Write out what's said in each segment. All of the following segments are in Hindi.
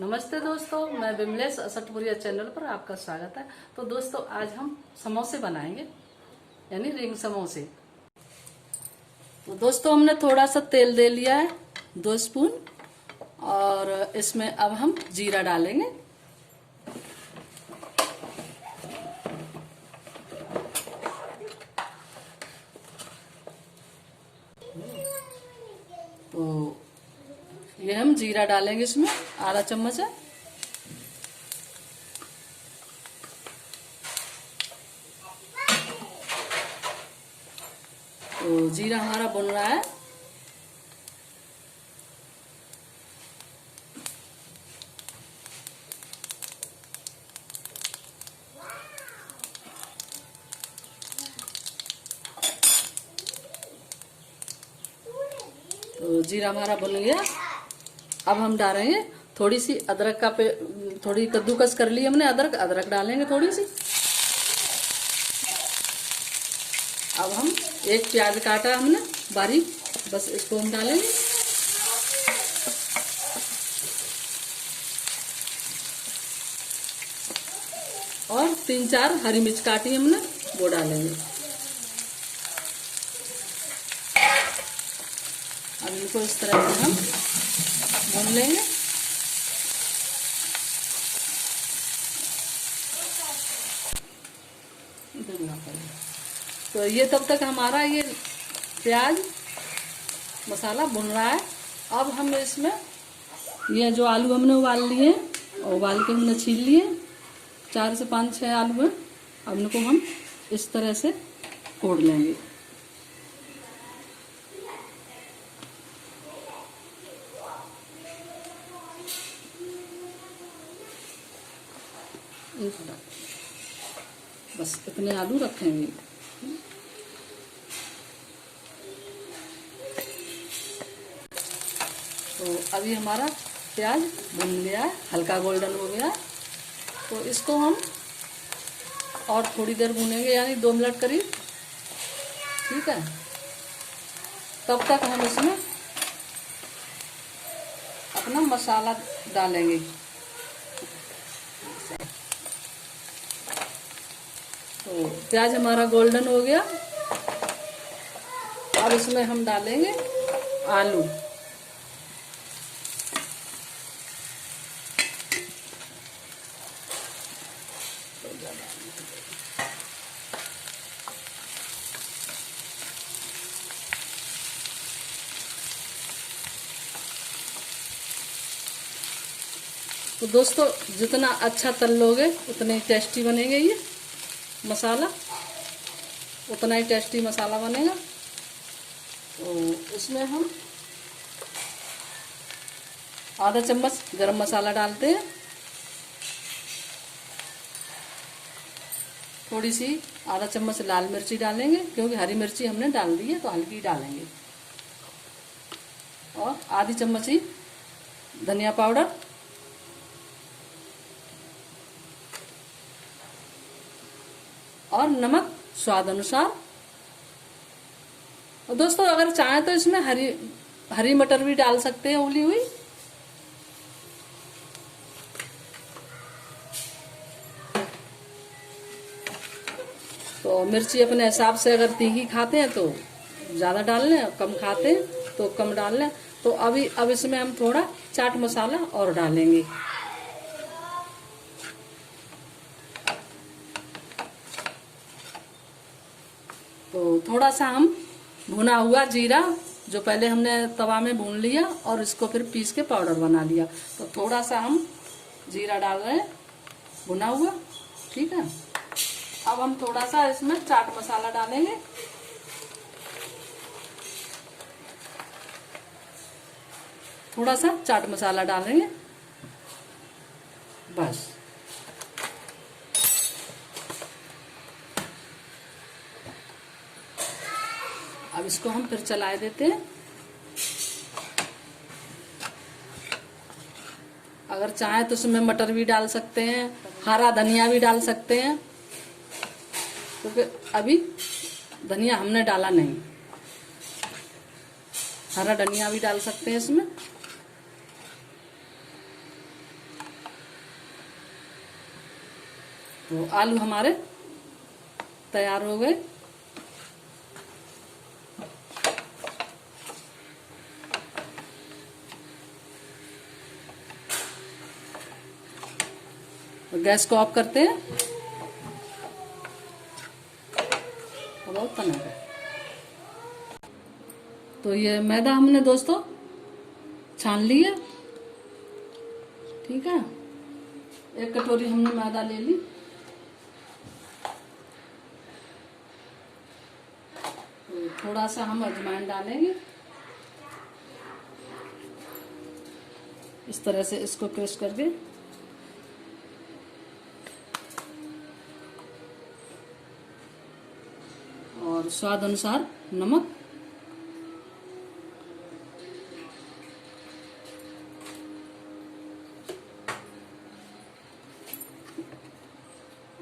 नमस्ते दोस्तों, मैं बिमलेश असठपुरिया चैनल पर आपका स्वागत है। तो दोस्तों, आज हम समोसे बनाएंगे, यानी रिंग समोसे। तो दोस्तों, हमने थोड़ा सा तेल दे लिया है, 2 स्पून, और इसमें अब हम जीरा डालेंगे। तो ये हम जीरा डालेंगे, इसमें आधा चम्मच है। तो जीरा हमारा भुन रहा है। तो जीरा हमारा भुन गया। अब हम डालेंगे थोड़ी सी अदरक का थोड़ी कद्दूकस कर ली हमने, अदरक डालेंगे थोड़ी सी। अब हम एक प्याज काटा हमने बारीक, बस इसको हम डालेंगे। और 3-4 हरी मिर्च काटी हमने, वो डालेंगे। अब इनको इस तरह से हम भून लेंगे। तो ये तब तक हमारा ये प्याज मसाला भुन रहा है। अब हम इसमें ये जो आलू हमने उबाल लिए, और उबाल के हमने छील लिए, 4 से 5-6 आलू हैं। अब इनको हम इस तरह से फोड़ लेंगे। बस इतने आलू रखेंगे। तो अभी हमारा प्याज भुन गया है, हल्का गोल्डन हो गया। तो इसको हम और थोड़ी देर भूनेंगे, यानी 2 मिनट करीब। ठीक है, तब तक हम इसमें अपना मसाला डालेंगे। तो प्याज हमारा गोल्डन हो गया। अब इसमें हम डालेंगे आलू। तो दोस्तों, जितना अच्छा तल लोगे उतने ही टेस्टी बनेंगे ये मसाला, उतना ही टेस्टी मसाला बनेगा। तो इसमें हम आधा चम्मच गरम मसाला डालते हैं। थोड़ी सी आधा चम्मच लाल मिर्ची डालेंगे, क्योंकि हरी मिर्ची हमने डाल दी है, तो हल्की डालेंगे। और आधी चम्मच ही धनिया पाउडर, और नमक स्वाद अनुसार। और दोस्तों, अगर चाहें तो इसमें हरी मटर भी डाल सकते हैं, उबली हुई। तो मिर्ची अपने हिसाब से, अगर तीखी खाते हैं तो ज़्यादा डाल लें, कम खाते हैं तो कम डाल लें। तो अब इसमें हम थोड़ा चाट मसाला और डालेंगे। तो थोड़ा सा हम भुना हुआ जीरा, जो पहले हमने तवा में भून लिया और इसको फिर पीस के पाउडर बना लिया, तो थोड़ा सा हम जीरा डाल रहे हैं भुना हुआ। ठीक है, अब हम थोड़ा सा इसमें चाट मसाला डालेंगे। थोड़ा सा चाट मसाला डालेंगे, बस। अब इसको हम फिर चलाए देते हैं। अगर चाहें तो इसमें मटर भी डाल सकते हैं, हरा धनिया भी डाल सकते हैं, क्योंकि अभी धनिया हमने डाला नहीं। हरा धनिया भी डाल सकते हैं इसमें। तो आलू हमारे तैयार हो गए। तो गैस को ऑफ करते हैं। बहुत तना है। तो ये मैदा हमने दोस्तों छान लिया। ठीक है, 1 कटोरी हमने मैदा ले ली। तो थोड़ा सा हम अजवाइन डालेंगे। इस तरह से इसको क्रश करके और स्वाद अनुसार नमक,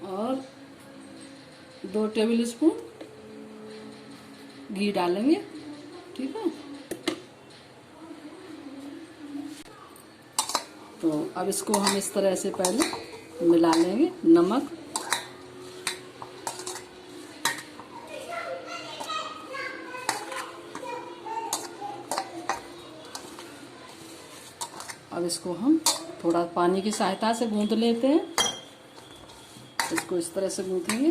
और 2 टेबल स्पून घी डालेंगे। ठीक है, तो अब इसको हम इस तरह से पहले मिला लेंगे। नमक, अब इसको हम थोड़ा पानी की सहायता से गूंथ लेते हैं। इसको इस तरह से गूंथेंगे,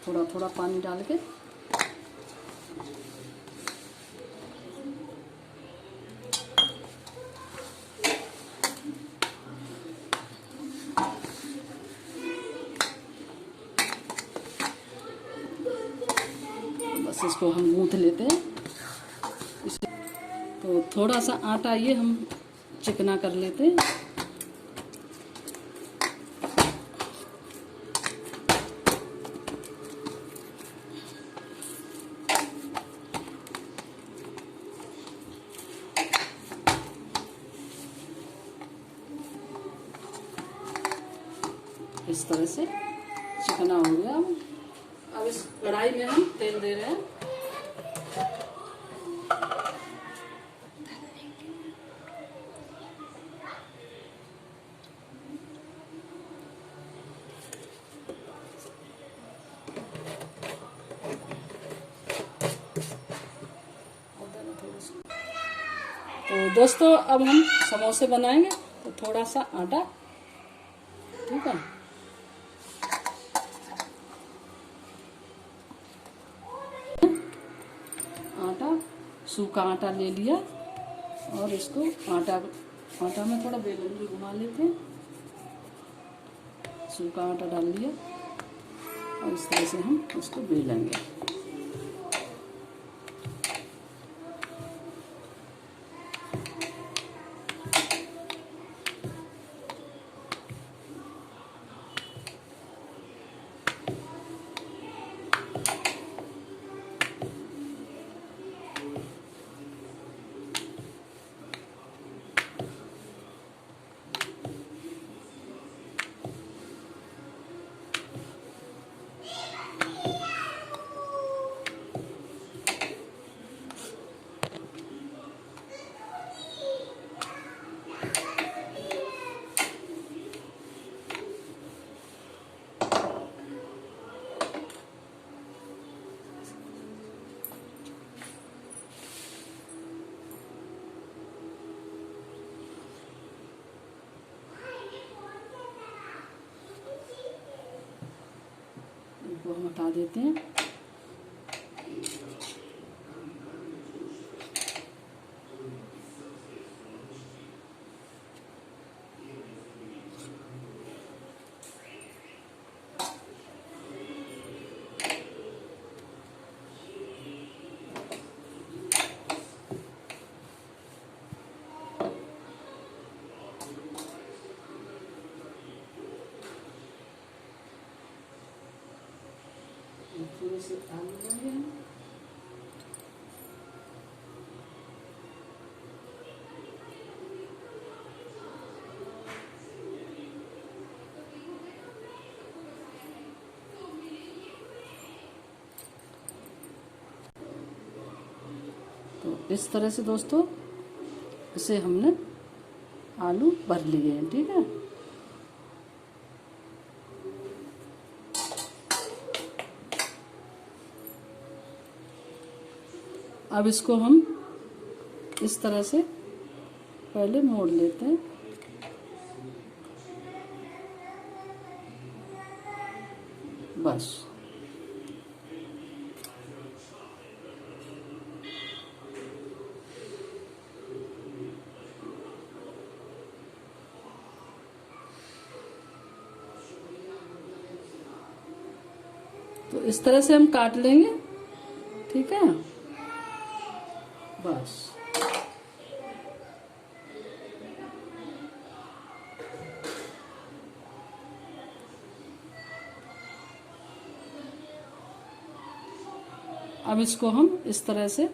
थोड़ा थोड़ा पानी डाल के। बस इसको हम गूंथ लेते हैं। तो थोड़ा सा आटा ये हम चिकना कर लेते हैं। इस तरह से चिकना हो गया। अब इस कढ़ाई में हम तेल दे रहे हैं। तो दोस्तों अब हम समोसे बनाएंगे। तो थोड़ा सा आटा, ठीक है, आटा, सूखा आटा ले लिया और इसको आटा में थोड़ा बेलन भी घुमा लेते हैं। सूखा आटा डाल लिया और इस तरह से हम इसको बेलेंगे। इनको हम हटा देते हैं। थोड़े से आलू डालेंगे हम। तो इस तरह से दोस्तों इसे हमने आलू भर लिए हैं। ठीक है, अब इसको हम इस तरह से पहले मोड़ लेते हैं। बस तो इस तरह से हम काट लेंगे। ठीक है, बस अब इसको हम इस तरह से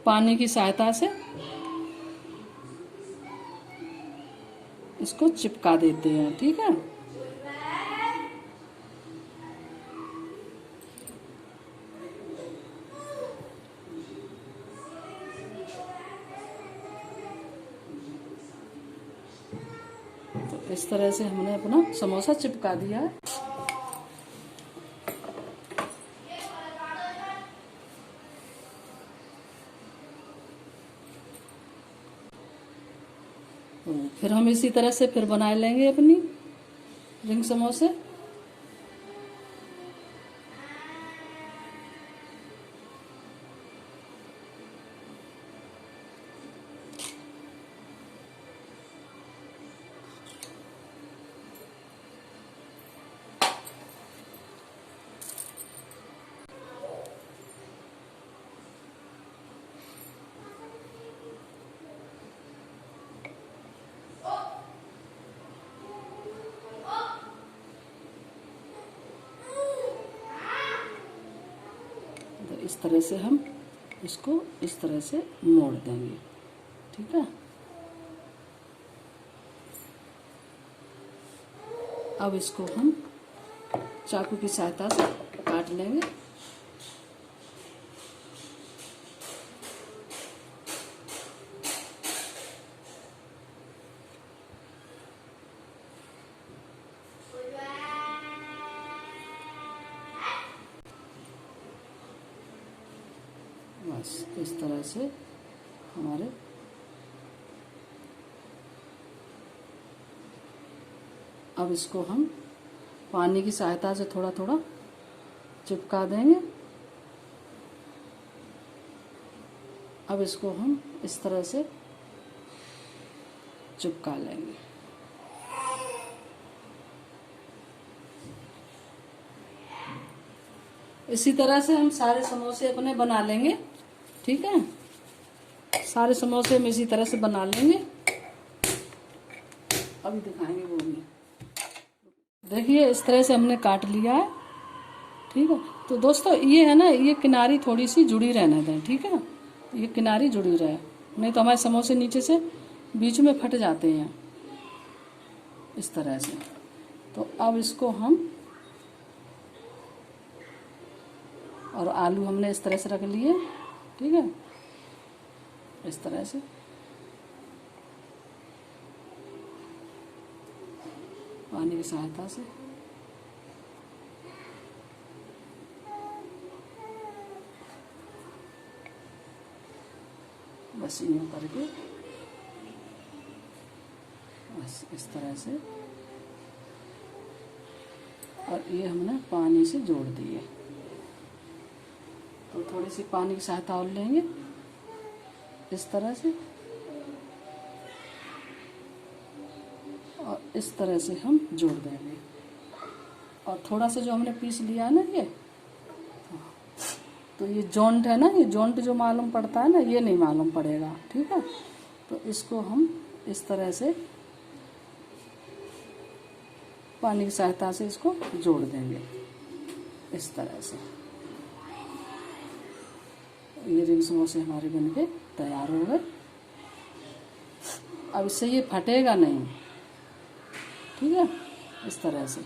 पानी की सहायता से इसको चिपका देते हैं। ठीक है, तो इस तरह से हमने अपना समोसा चिपका दिया है। तो फिर हम इसी तरह से फिर बना लेंगे अपनी रिंग समोसे। इस तरह से हम इसको इस तरह से मोड़ देंगे। ठीक है, अब इसको हम चाकू की सहायता से काट लेंगे। बस इस तरह से हमारे अब इसको हम पानी की सहायता से थोड़ा थोड़ा चिपका देंगे। अब इसको हम इस तरह से चिपका लेंगे। इसी तरह से हम सारे समोसे अपने बना लेंगे। ठीक है, सारे समोसे हम इसी तरह से बना लेंगे। अभी दिखाएंगे वो भी। देखिए इस तरह से हमने काट लिया है। ठीक है, तो दोस्तों ये है ना, ये किनारी थोड़ी सी जुड़ी रहने दें। ठीक है, ये किनारी जुड़ी रहे, नहीं तो हमारे समोसे नीचे से बीच में फट जाते हैं इस तरह से। तो अब इसको हम, और आलू हमने इस तरह से रख लिए। ठीक है, इस तरह से पानी की सहायता से बस यूं करके बस इस तरह से, और ये हमने पानी से जोड़ दिए। तो थोड़ी सी पानी की सहायता और लेंगे इस तरह से, और इस तरह से हम जोड़ देंगे। और थोड़ा सा जो हमने पीस लिया है ना ये, तो ये जॉइंट है ना, ये जॉइंट जो मालूम पड़ता है ना, ये नहीं मालूम पड़ेगा। ठीक है, तो इसको हम इस तरह से पानी की सहायता से इसको जोड़ देंगे इस तरह से। ये रिंग समोसे हमारे बनके तैयार हो गए। अब इससे ये फटेगा नहीं। ठीक है, इस तरह से।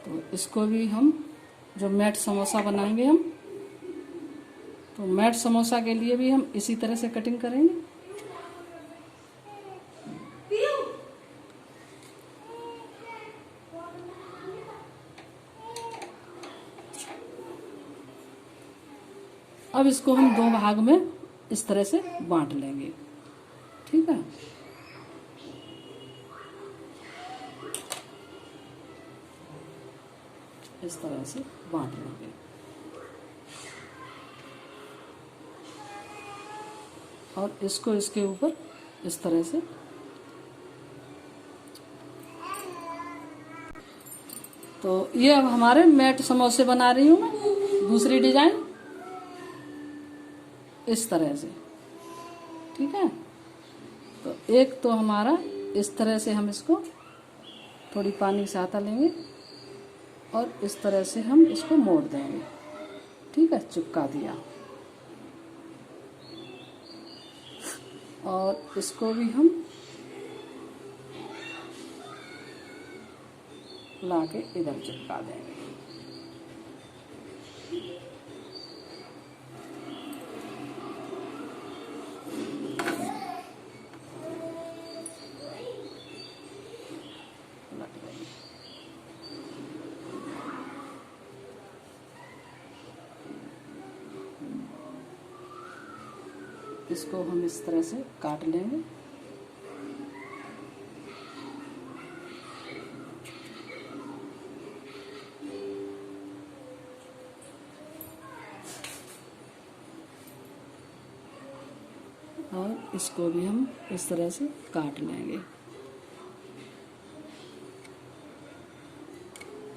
तो इसको भी हम जो मैट समोसा बनाएंगे हम, तो मैट समोसा के लिए भी हम इसी तरह से कटिंग करेंगे। अब इसको हम 2 भाग में इस तरह से बांट लेंगे, ठीक है। इस तरह से बांट लेंगे। और इसको इसके ऊपर इस तरह से तो ये अब हमारे मैट समोसे बना रही हूँ मैं, दूसरी डिजाइन इस तरह से, ठीक है। तो एक तो हमारा इस तरह से हम इसको थोड़ी पानी से हाथा लेंगे और इस तरह से हम इसको मोड़ देंगे, ठीक है। चिपका दिया। और इसको भी हम लाके इधर चिपका देंगे। इसको हम इस तरह से काट लेंगे। और इसको भी हम इस तरह से काट लेंगे,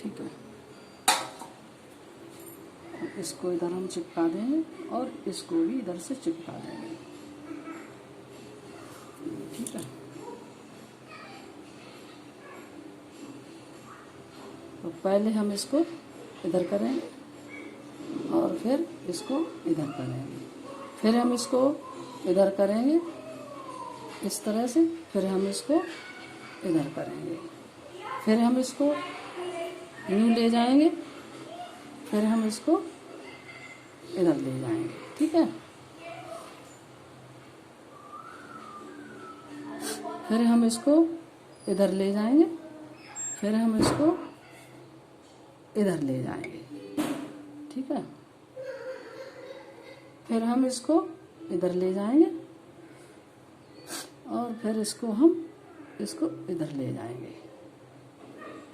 ठीक है। इसको इधर हम चिपका देंगे और इसको भी इधर से चिपका देंगे, ठीक है। तो पहले हम इसको इधर करेंगे और फिर इसको इधर करेंगे, फिर हम इसको इधर करेंगे इस तरह से, फिर हम इसको इधर करेंगे, फिर हम इसको यूं ले जाएंगे, फिर हम इसको इधर ले जाएंगे, ठीक है। फिर हम इसको इधर ले जाएंगे, फिर हम इसको इधर ले जाएंगे, ठीक है। फिर हम इसको इधर ले जाएंगे और फिर इसको इधर ले जाएंगे,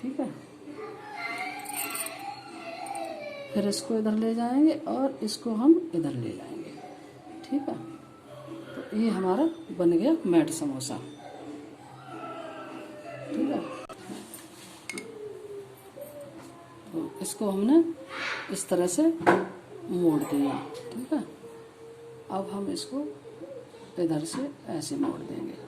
ठीक है। फिर इसको इधर ले जाएंगे और इसको हम इधर ले जाएंगे, ठीक है। तो ये हमारा बन गया मैट समोसा, ठीक है। तो इसको हमने इस तरह से मोड़ दिया, ठीक है। अब हम इसको इधर से ऐसे मोड़ देंगे,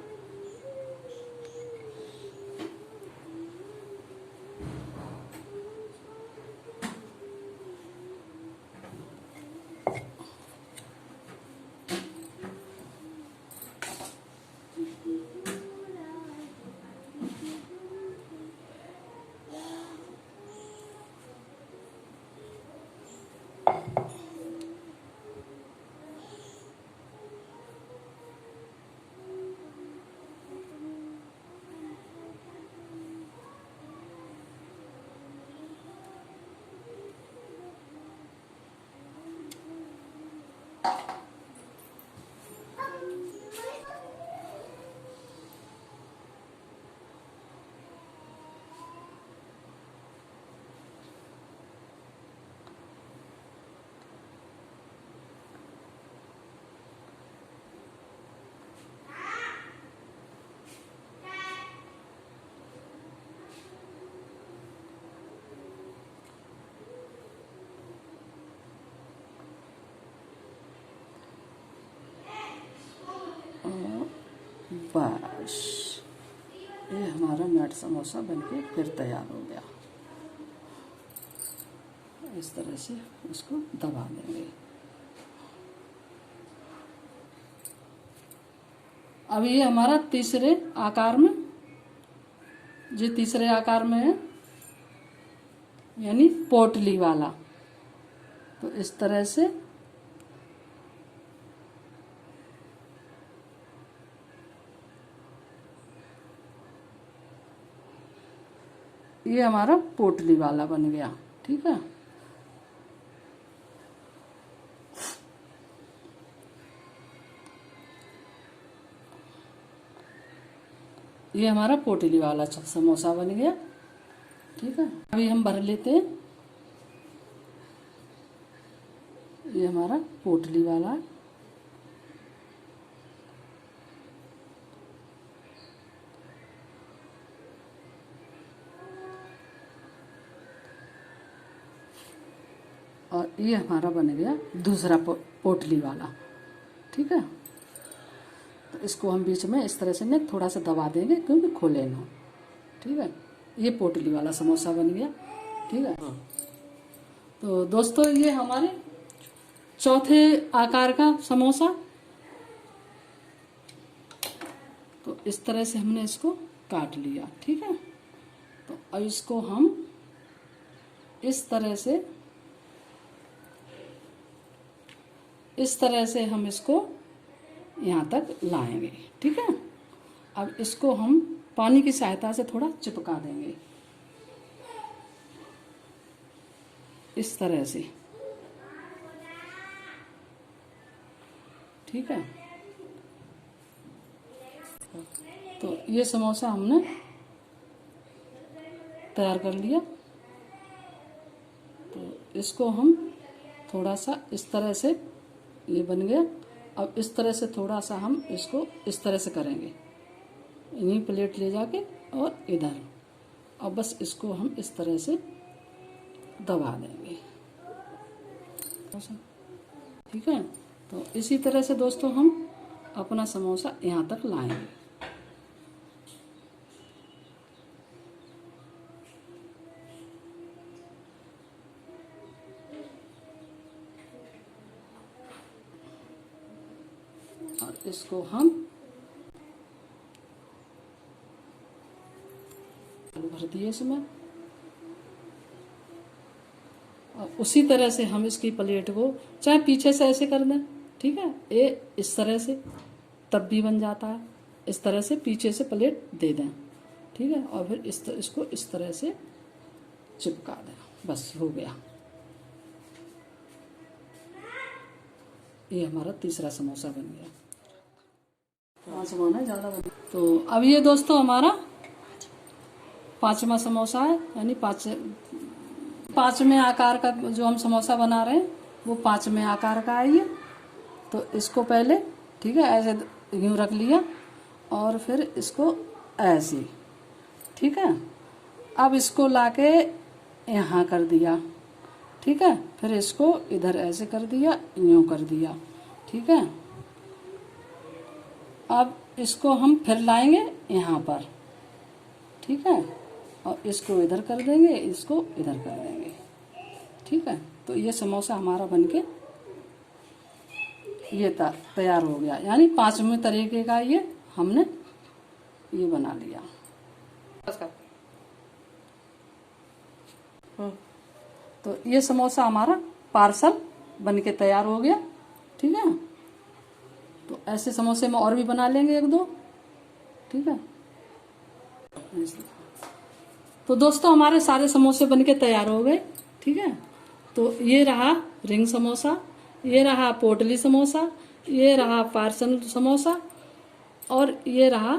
बस ये हमारा मैट समोसा बनके फिर तैयार हो गया। इस तरह से इसको दबा देंगे। अब ये हमारा तीसरे आकार में, जो तीसरे आकार में है, यानी पोटली वाला। तो इस तरह से ये हमारा पोटली वाला बन गया। ठीक है, ये हमारा पोटली वाला समोसा बन गया। ठीक है, अभी हम भर लेते हैं। ये हमारा पोटली वाला है। और ये हमारा बन गया दूसरा पोटली वाला। ठीक है, तो इसको हम बीच में इस तरह से ना थोड़ा सा दबा देंगे क्योंकि खोले ना। ठीक है, ये पोटली वाला समोसा बन गया। ठीक है, तो दोस्तों ये हमारे चौथे आकार का समोसा, तो इस तरह से हमने इसको काट लिया। ठीक है, तो अब इसको हम इस तरह से हम इसको यहाँ तक लाएंगे। ठीक है, अब इसको हम पानी की सहायता से थोड़ा चिपका देंगे इस तरह से। ठीक है, तो ये समोसा हमने तैयार कर लिया। तो इसको हम थोड़ा सा इस तरह से, ये बन गया। अब इस तरह से थोड़ा सा हम इसको इस तरह से करेंगे, इन्हीं प्लेट ले जाके और इधर। अब बस इसको हम इस तरह से दबा देंगे। ठीक है, तो इसी तरह से दोस्तों हम अपना समोसा यहाँ तक लाएंगे। और इसको हम भर दिए इसमें। और उसी तरह से हम इसकी प्लेट को चाहे पीछे से ऐसे कर दें। ठीक है, ये इस तरह से तब भी बन जाता है। इस तरह से पीछे से प्लेट दे दें। ठीक है, और फिर इसको इस तरह से चिपका दें। बस हो गया, ये हमारा तीसरा समोसा बन गया। पांचवा ना ज़्यादा बन। तो अब ये दोस्तों हमारा पांचवा समोसा है, यानी पांचवें आकार का जो हम समोसा बना रहे हैं वो पांचवें आकार का है ये। तो इसको पहले, ठीक है, ऐसे यूं रख लिया और फिर इसको ऐसे। ठीक है, अब इसको लाके यहाँ कर दिया। ठीक है, फिर इसको इधर ऐसे कर दिया, यूं कर दिया। ठीक है, अब इसको हम फिर लाएंगे यहाँ पर। ठीक है, और इसको इधर कर देंगे, इसको इधर कर देंगे। ठीक है, तो ये समोसा हमारा बनके ये तैयार हो गया। यानी पांचवें तरीके का ये हमने ये बना लिया। तो ये समोसा हमारा पार्सल बनके तैयार हो गया। ठीक है, तो ऐसे समोसे में और भी बना लेंगे एक दो। ठीक है, तो दोस्तों हमारे सारे समोसे बनके तैयार हो गए। ठीक है, तो ये रहा रिंग समोसा, ये रहा पोटली समोसा, ये रहा पार्सल समोसा, और ये रहा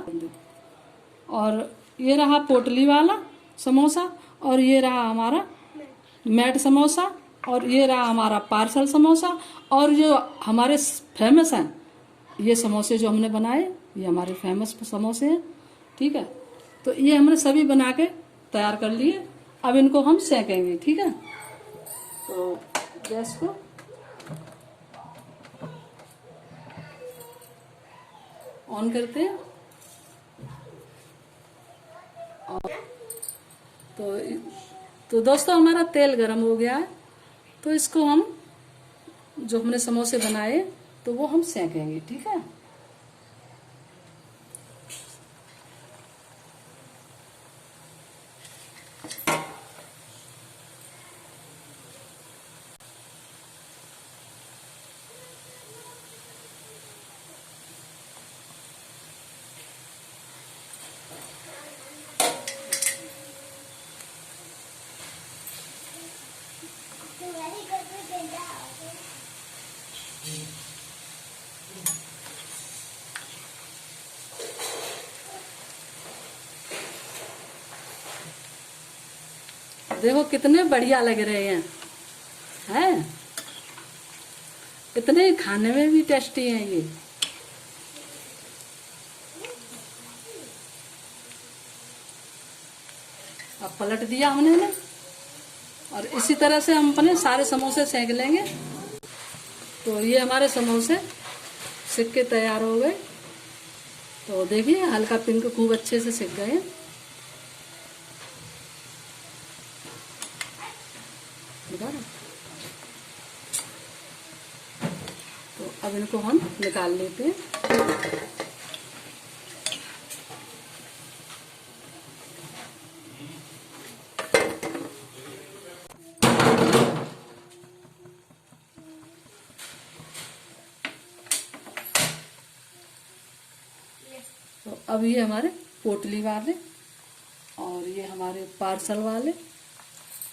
पोटली वाला समोसा, और ये रहा हमारा मैट समोसा, और ये रहा हमारा पार्सल समोसा। और जो हमारे फेमस हैं ये समोसे जो हमने बनाए, ये हमारे फेमस समोसे हैं। ठीक है, तो ये हमने सभी बना के तैयार कर लिए। अब इनको हम सेकेंगे। ठीक है, तो गैस को ऑन करते हैं। और तो दोस्तों हमारा तेल गरम हो गया है, तो इसको हम जो हमने समोसे बनाए तो वो हम सेकेंगे। ठीक है, देखो कितने बढ़िया लग रहे हैं। इतने खाने में भी टेस्टी हैं ये। अब पलट दिया हमने ना, और इसी तरह से हम अपने सारे समोसे सेक लेंगे। तो ये हमारे समोसे सिक के तैयार हो गए। तो देखिए हल्का पिंक खूब अच्छे से सिक गए। तो अब इनको हम निकाल लेते हैं। तो अब ये हमारे पोटली वाले, और ये हमारे पार्सल वाले,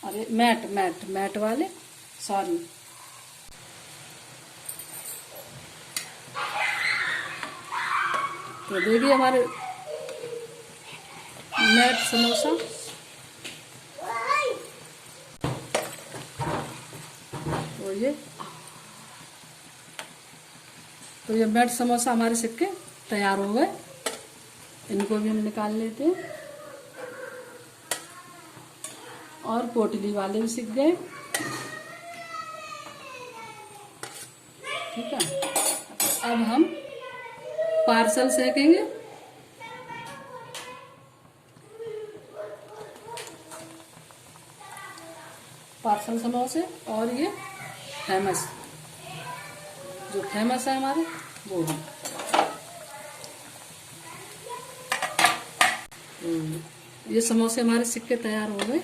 अरे मैट वाले, सॉरी। तो देखिए हमारे मैट समोसा। तो ये मैट समोसा हमारे सिक्के तैयार हो गए। इनको भी हम निकाल लेते हैं। और पोटली वाले भी सिक गए। ठीक है, अब हम पार्सल सेकेंगे। पार्सल समोसे, और ये फेमस, जो फेमस है हमारे, वो है। ये समोसे हमारे सिक्के तैयार हो गए।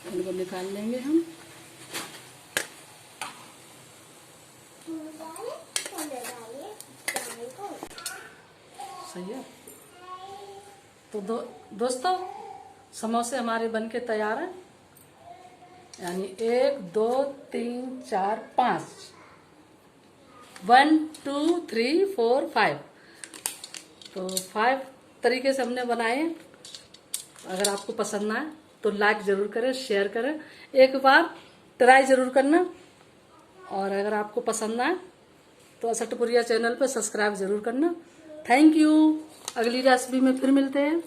इनको निकाल लेंगे हम। सही है। तो दोस्तों समोसे हमारे बनके तैयार हैं। यानी 1 2 3 4 5, 1 2 3 4 5। तो 5 तरीके से हमने बनाए। अगर आपको पसंद आए तो लाइक ज़रूर करें, शेयर करें, एक बार ट्राई ज़रूर करना। और अगर आपको पसंद आए तो असटपुरिया चैनल पर सब्सक्राइब ज़रूर करना। Thank you. अगली रेसिपी में फिर मिलते हैं।